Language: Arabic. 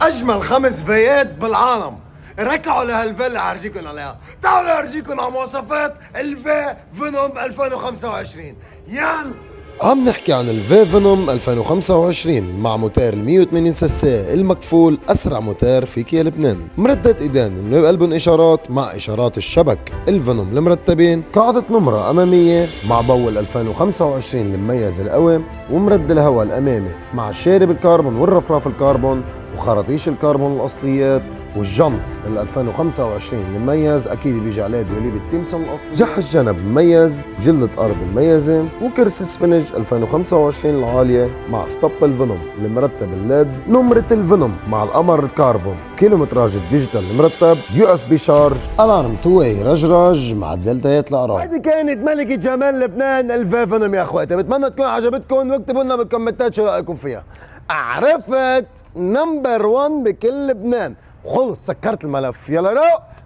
اجمل 5 فيات بالعالم. ركعوا لهالفيلا ارجيكم عليها. تعالوا ارجيكم على مواصفات الفي فينوم 2025. يلا عم نحكي عن الفي فينوم 2025 مع موتور ال 180 سي المكفول اسرع موتور فيك يا لبنان، مردد ايدان اللي بقلبن اشارات مع اشارات الشبك، الفينوم المرتبين، قاعدة نمرة امامية مع بول 2025 المميز القوي، ومرد الهواء الامامي مع شارب الكربون والرفراف الكربون وخراطيش الكربون الاصليات، والجنط ال 2025 المميز اكيد بيجي عليه دوليب التيمسون الاصلي، جح الجنب مميز، جلة ارض مميزة، وكرسي سفنج 2025 العالية مع ستوب الفينوم المرتب الليد، نمرة الفينوم مع القمر الكربون، كيلومتراج الديجيتال المرتب، يو اس بي شارج، الارم تو واي رجرج مع دلتايات الاعراب. هذه كانت ملكة جمال لبنان الفي فينوم يا اخواتي، بتمنى تكون عجبتكم واكتبوا لنا بالكومنتات شو رايكم فيها. عرفت نمبر 1 بكل لبنان. خلص سكرت الملف، يلا روق.